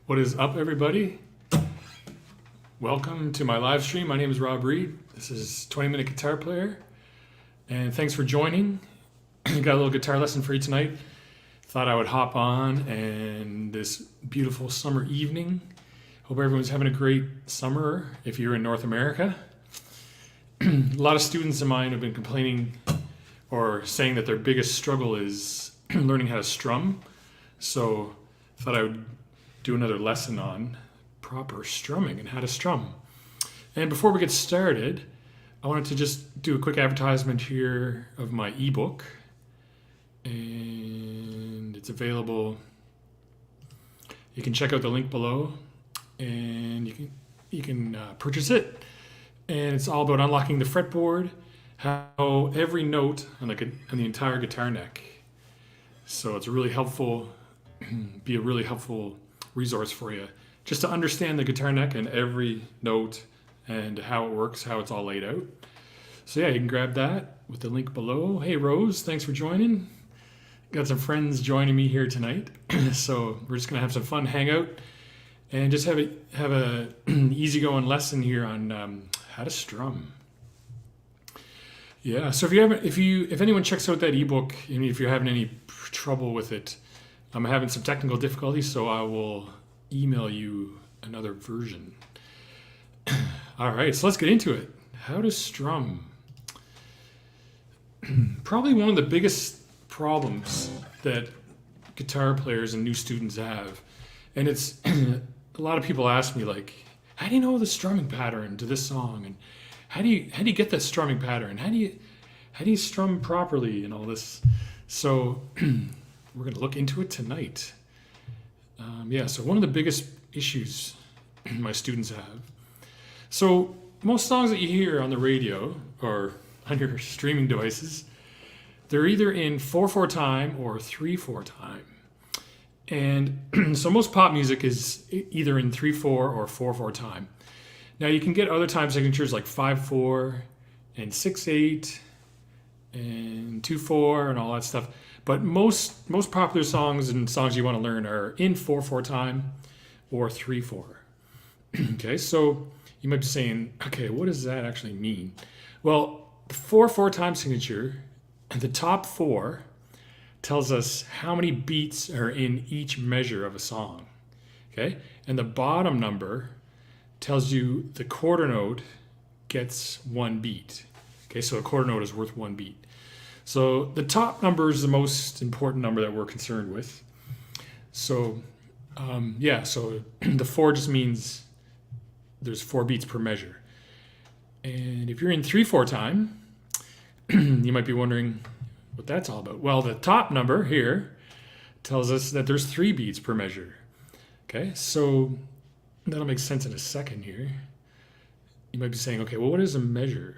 What is up, everybody? Welcome to my live stream. My name is Rob Reed. This is 20-minute guitar player, and thanks for joining. Got a little guitar lesson for you tonight. Thought I would hop on and this beautiful summer evening. Hope everyone's having a great summer if you're in North America. A lot of students of mine have been complaining or saying that their biggest struggle is learning how to strum. So thought I would do another lesson on proper strumming and how to strum. And before we get started, I wanted to just do a quick advertisement here of my ebook. And it's available. You can check out the link below and you can purchase it. And it's all about unlocking the fretboard, how every note on the entire guitar neck. So it's really helpful, be a really helpful resource for you, just to understand the guitar neck and every note and how it works, how it's all laid out. So yeah, you can grab that with the link below. Hey Rose, thanks for joining. Got some friends joining me here tonight. So we're just gonna have some fun, hang out, and just have a easygoing lesson here on how to strum. Yeah, so if anyone checks out that ebook, and if you're having any trouble with it, I'm having some technical difficulties, so I will email you another version. All right, so let's get into it. How to strum. Probably one of the biggest problems that guitar players and new students have, and it's a lot of people ask me, like, how do you know the strumming pattern to this song, and how do you get that strumming pattern? How do you strum properly and all this? So we're going to look into it tonight. So one of the biggest issues my students have. So most songs that you hear on the radio or on your streaming devices, they're either in 4/4 time or 3/4 time. And so most pop music is either in 3/4 or 4/4 time. Now you can get other time signatures like 5/4 and 6/8 and 2/4 and all that stuff. But most popular songs and songs you want to learn are in 4/4 time or 3/4. Okay, so you might be saying, okay, what does that actually mean? Well, the 4/4 time signature, the top 4 tells us how many beats are in each measure of a song. Okay, and the bottom number tells you the quarter note gets 1 beat. Okay, so a quarter note is worth 1 beat. So the top number is the most important number that we're concerned with. So so the 4 just means there's 4 beats per measure. And if you're in 3/4 time, you might be wondering what that's all about. Well, the top number here tells us that there's 3 beats per measure. Okay, so that'll make sense in a second here. You might be saying, okay, well, what is a measure?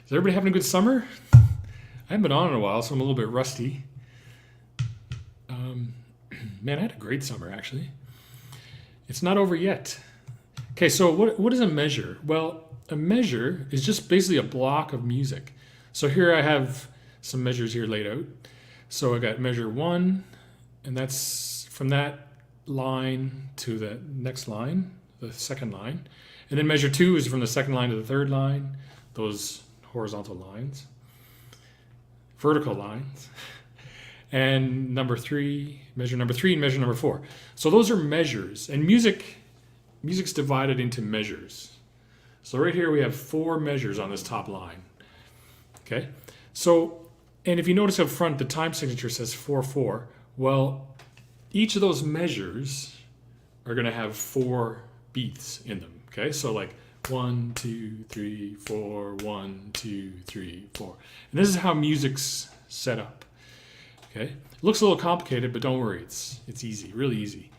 Is everybody having a good summer? I haven't been on in a while, so I'm a little bit rusty. Man, I had a great summer, actually. It's not over yet. Okay, so what is a measure? Well, a measure is just basically a block of music. So here I have some measures here laid out. So I got measure 1, and that's from that line to the next line, the second line. And then measure 2 is from the second line to the third line, those horizontal lines, vertical lines, and measure number 3 and measure number 4. So those are measures, and music's divided into measures. So right here we have 4 measures on this top line. Okay, so, and if you notice up front, the time signature says 4/4. Well, each of those measures are going to have 4 beats in them. Okay, so like 1, 2, 3, 4, 1, 2, 3, 4. And this is how music's set up. Okay, it looks a little complicated, but don't worry, it's easy, really easy.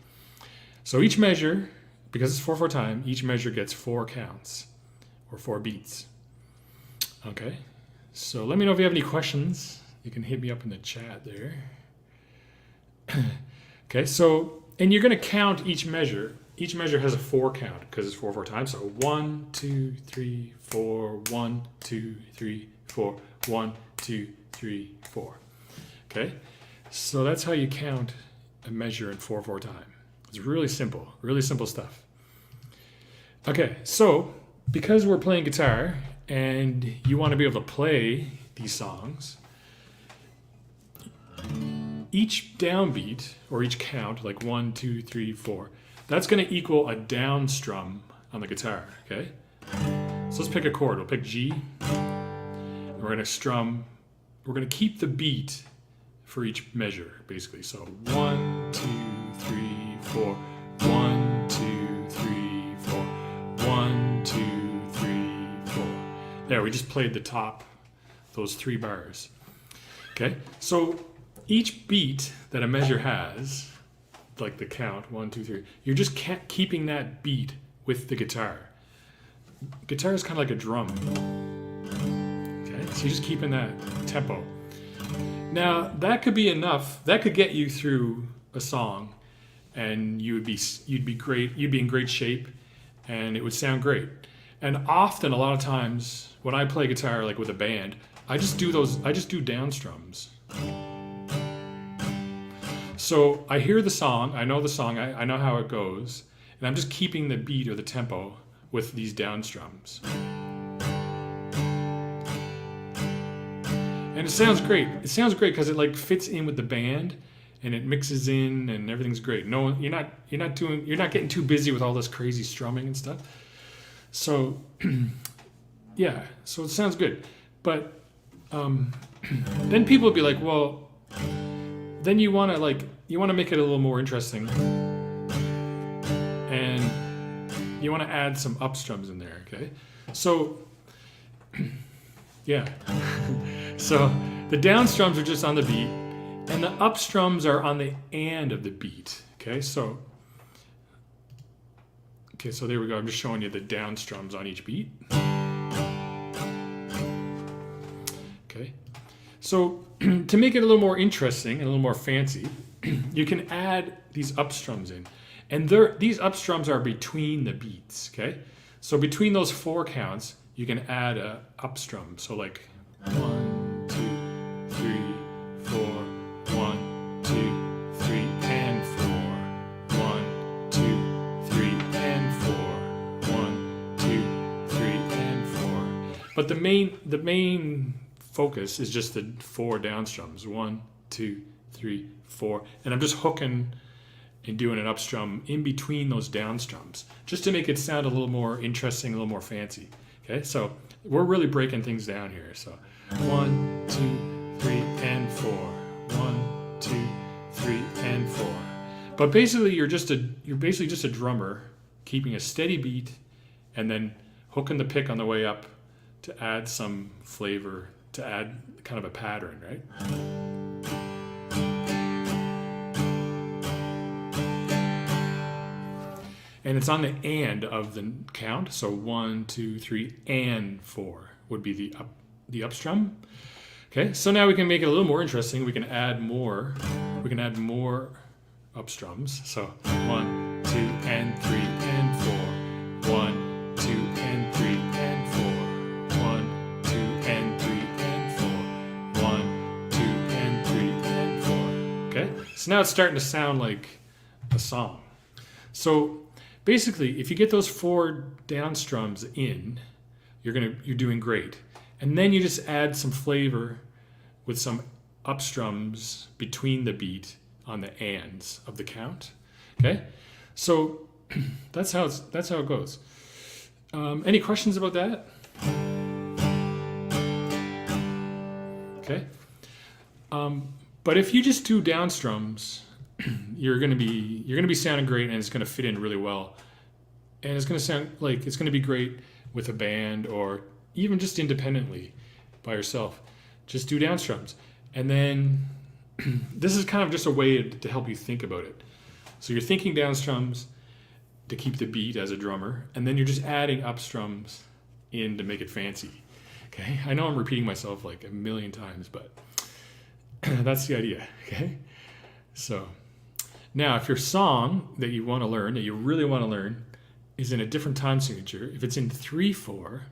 So each measure, because it's 4/4 time, each measure gets 4 counts or 4 beats. Okay, so let me know if you have any questions. You can hit me up in the chat there. Okay, so, and you're going to count each measure. Each measure has a 4 count because it's 4/4 time. So 1, 2, 3, 4, 1, 2, 3, 4, 1, 2, 3, 4. Okay, so that's how you count a measure in 4/4 time. It's really simple stuff. Okay, so because we're playing guitar and you want to be able to play these songs, each downbeat or each count, like 1, 2, 3, 4, that's going to equal a down strum on the guitar, okay? So let's pick a chord. We'll pick G. And we're going to strum. We're going to keep the beat for each measure, basically. So 1, 2, 3, 4. 1, 2, 3, 4. 1, 2, 3, 4. There, we just played the top, those 3 bars. Okay, so each beat that a measure has, like the count, 1, 2, 3, you're just keeping that beat with the guitar. Guitar is kind of like a drum. Okay, so you're just keeping that tempo. Now that could be enough. That could get you through a song, and you'd be great. You'd be in great shape, and it would sound great. And often, a lot of times, when I play guitar, like with a band, I just do down strums. So I hear the song, I know the song, I know how it goes, and I'm just keeping the beat or the tempo with these down strums. And it sounds great. It sounds great because it like fits in with the band, and it mixes in, and everything's great. No, you're not getting too busy with all this crazy strumming and stuff. So, yeah, so it sounds good. But then people would be like, well, then you want to make it a little more interesting, and you want to add some up strums in there, okay? So, yeah. So the down strums are just on the beat, and the up strums are on the and of the beat, okay? So there we go. I'm just showing you the down strums on each beat. Okay. So to make it a little more interesting and a little more fancy, you can add these up strums in. And these up strums are between the beats, okay? So between those 4 counts, you can add a up strum. So like 1, 2, 3, 4, 1, 2, 3, and 4. 1, 2, 3, and 4. 1, 2, 3, and 4. But the main focus is just the 4 down strums. 1, 2, 3, 4. And I'm just hooking and doing an up strum in between those down strums, just to make it sound a little more interesting, a little more fancy. Okay, so we're really breaking things down here. So 1, 2, 3, and 4. 1, 2, 3, and 4. But basically, you're basically just a drummer keeping a steady beat, and then hooking the pick on the way up to add some flavor, to add kind of a pattern, right? And it's on the and of the count. So 1, 2, 3, and 4 would be the up strum. Okay, so now we can make it a little more interesting. We can add more up strums. So 1, 2, and 3, and 4. 1, 2, and 3, and 4. 1, 2, and 3, and 4. 1, 2, and 3, and 4. Okay, so now it's starting to sound like a song. So basically, if you get those 4 down strums in, you're doing great. And then you just add some flavor with some up strums between the beat on the ands of the count. Okay, so that's how it goes. Any questions about that? Okay, but if you just do down strums, you're gonna be sounding great, and it's gonna fit in really well, and it's gonna sound like it's gonna be great with a band or even just independently by yourself. Just do down strums, and then this is kind of just a way to help you think about it. So you're thinking down strums to keep the beat as a drummer, and then you're just adding up strums in to make it fancy. Okay, I know I'm repeating myself like a million times, but that's the idea. Okay, so now if your song that you want to learn, that you really want to learn, is in a different time signature, if it's in 3/4,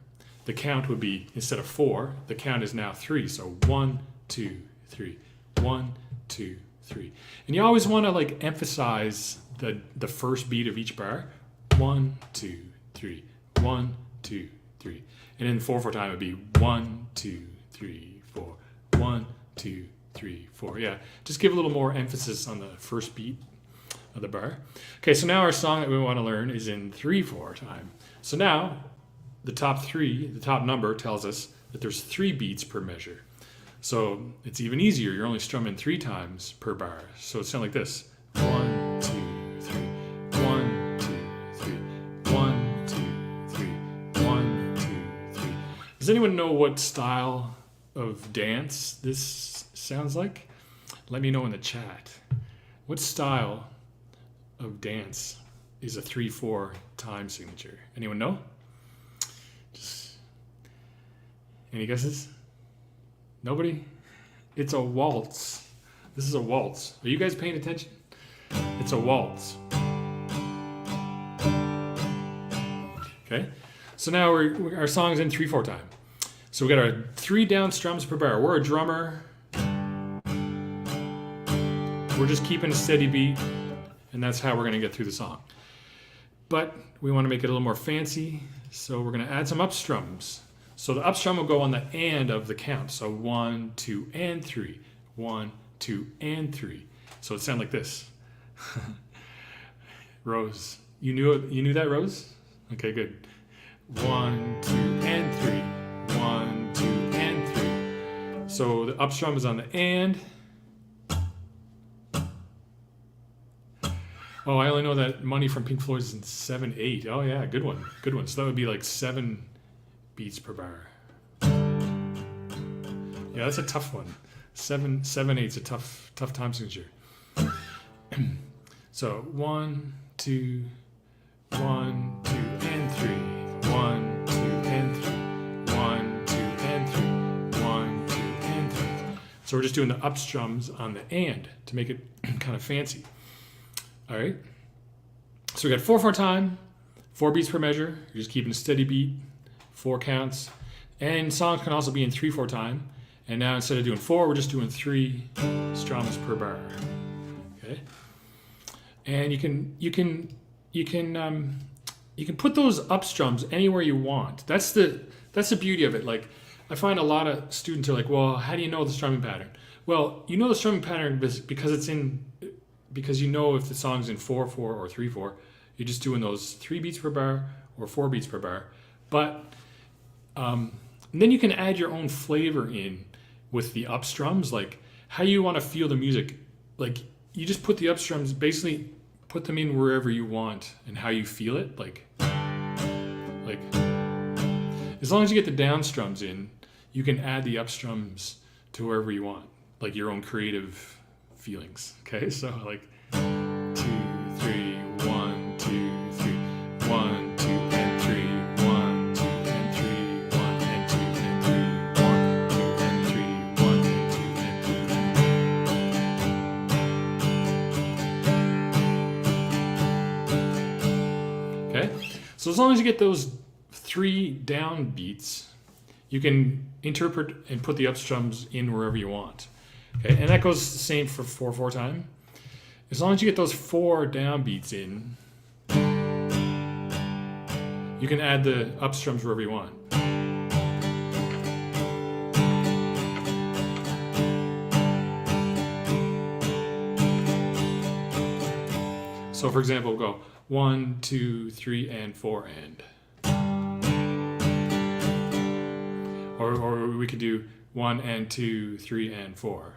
the count would be, instead of 4, the count is now 3. So 1, 2, 3, 1, 2, 3. And you always want to like emphasize the first beat of each bar. 1, 2, 3, 1, 2, 3. And in 4/4 time, it'd be 1, 2, 3, 4, 1, 2, 3, 4. Yeah, just give a little more emphasis on the first beat of the bar. Okay, so now our song that we want to learn is in 3/4 time. So now the top number tells us that there's 3 beats per measure. So it's even easier. You're only strumming 3 times per bar. So it sounds like this. 1, 2, 3, 1, 2, 3, 1, 2, 3, 1, 2, 3. Does anyone know what style of dance this sounds like? Let me know in the chat. What style of dance is a 3/4 time signature? Anyone know? Just any guesses? Nobody? It's a waltz. This is a waltz. Are you guys paying attention? It's a waltz. Okay, so now our song's in 3/4 time. So we got our 3 down strums per bar. We're a drummer. We're just keeping a steady beat, and that's how we're going to get through the song. But we want to make it a little more fancy, so we're going to add some up strums. So the up strum will go on the and of the count. So 1, 2, and 3. 1, 2, and 3. So it sounds like this. Rose, you knew that, Rose? Okay, good. 1, 2, and 3. 1, 2, and 3. So the up strum is on the and. Oh, I only know that Money from Pink Floyd is in 7/8. Oh yeah, good one, good one. So that would be like 7 beats per bar. Yeah, that's a tough one. 7/8's a tough time signature. So 1, 2, 1, 2, and 3. 1, 2, and 3. 1, 2, and 3. 1, 2, and 3. So we're just doing the up strums on the and to make it kind of fancy. All right. So we got 4/4 time, 4 beats per measure. You're just keeping a steady beat, 4 counts. And songs can also be in 3/4 time. And now instead of doing 4, we're just doing 3 strums per bar. Okay. And you can put those up strums anywhere you want. That's the beauty of it. Like, I find a lot of students are like, well, how do you know the strumming pattern? Well, you know the strumming pattern because you know if the song's in 4/4 or 3/4. You're just doing those 3 beats per bar or 4 beats per bar. But then you can add your own flavor in with the up strums, like how you want to feel the music. Like, you just put the up strums, basically put them in wherever you want and how you feel it. Like as long as you get the down strums in, you can add the up strums to wherever you want, like your own creative feelings. Okay, so like 2, 3, 1, 2, 3, 1, 2, and 3, 1, 2, and 3, 1, and 2, and 3, 1, 2, and 3, 1, and 2, and 3. Okay, so as long as you get those 3 down beats, you can interpret and put the up strums in wherever you want. Okay, and that goes the same for 4/4 time. As long as you get those 4 down beats in, you can add the up strums wherever you want. So for example, we'll go 1, 2, 3, and 4, and. Or we could do 1 and 2, 3 and 4.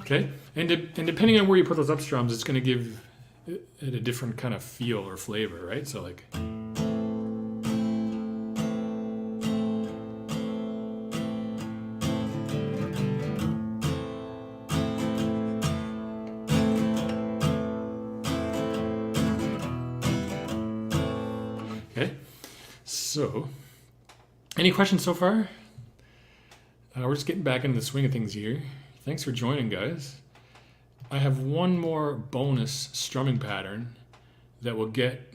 Okay, and depending on where you put those up strums, it's going to give it a different kind of feel or flavor, right? So like. Okay, so any questions so far? We're just getting back into the swing of things here. Thanks for joining, guys. I have one more bonus strumming pattern that will get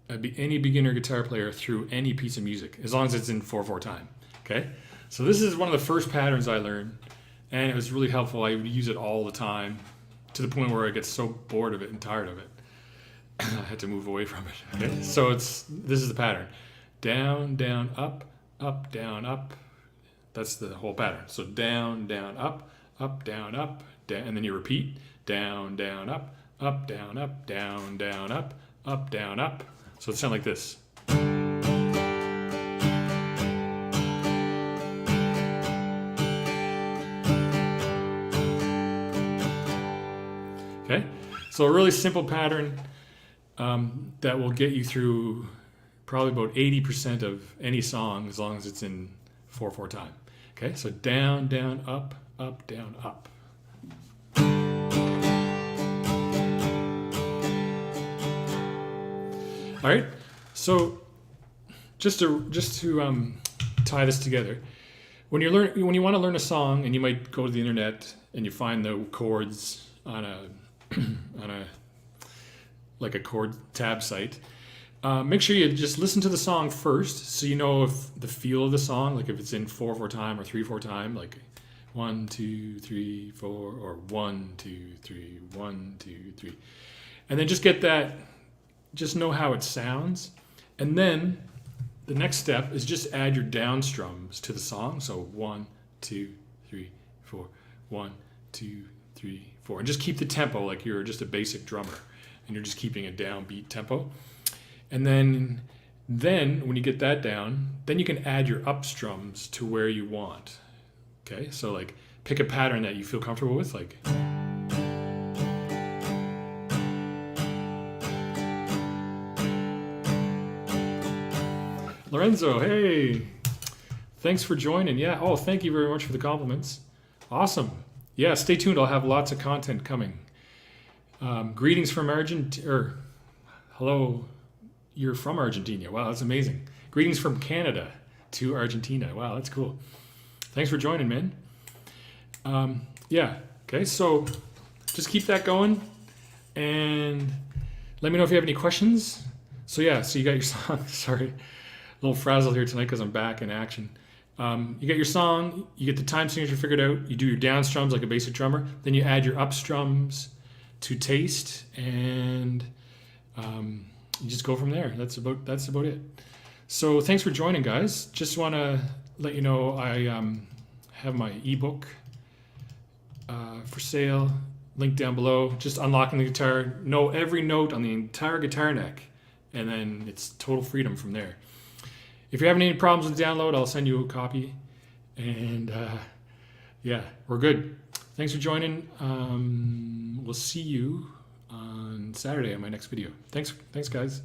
any beginner guitar player through any piece of music, as long as it's in 4/4 time. Okay, so this is one of the first patterns I learned and it was really helpful. I would use it all the time, to the point where I get so bored of it and tired of it. I had to move away from it. Okay? So this is the pattern. Down, down, up, down, up. That's the whole pattern. So down, down, up, down, up, down, and then you repeat. Down, down, up, down, down, down, up, down, up. So it sounds like this. Okay, so a really simple pattern that will get you through probably about 80% of any song, as long as it's in 4/4 time. Okay, so down, down, up, down, up. All right, so just to tie this together, when you want to learn a song, and you might go to the internet and you find the chords on a like a chord tab site, make sure you just listen to the song first, so you know if the feel of the song, like if it's in 4/4 time or 3/4 time, like 1 2 3 4, or 1 2 3 1 2 3, and then just get that. Just know how it sounds, and then the next step is just add your down strums to the song. So 1 2 3 4, 1 2 3 4, and just keep the tempo like you're just a basic drummer, and you're just keeping a downbeat tempo. And then when you get that down, then you can add your up strums to where you want. Okay, so like pick a pattern that you feel comfortable with, like. Lorenzo, hey, thanks for joining. Yeah, oh, thank you very much for the compliments. Awesome. Yeah, stay tuned. I'll have lots of content coming. Greetings from Argentina. Hello, you're from Argentina. Wow, that's amazing. Greetings from Canada to Argentina. Wow, that's cool. Thanks for joining, man. Yeah, okay, so just keep that going, and let me know if you have any questions. So yeah, so you got your song. Sorry. A little frazzled here tonight because I'm back in action. You get your song, you get the time signature figured out, you do your down strums like a basic drummer, then you add your up strums to taste, and you just go from there. That's about it. So thanks for joining, guys. Just want to let you know I have my ebook for sale, link down below. Just unlocking the guitar, know every note on the entire guitar neck, and then it's total freedom from there. If you're having any problems with the download, I'll send you a copy. And yeah, we're good. Thanks for joining. We'll see you on Saturday on my next video. Thanks guys.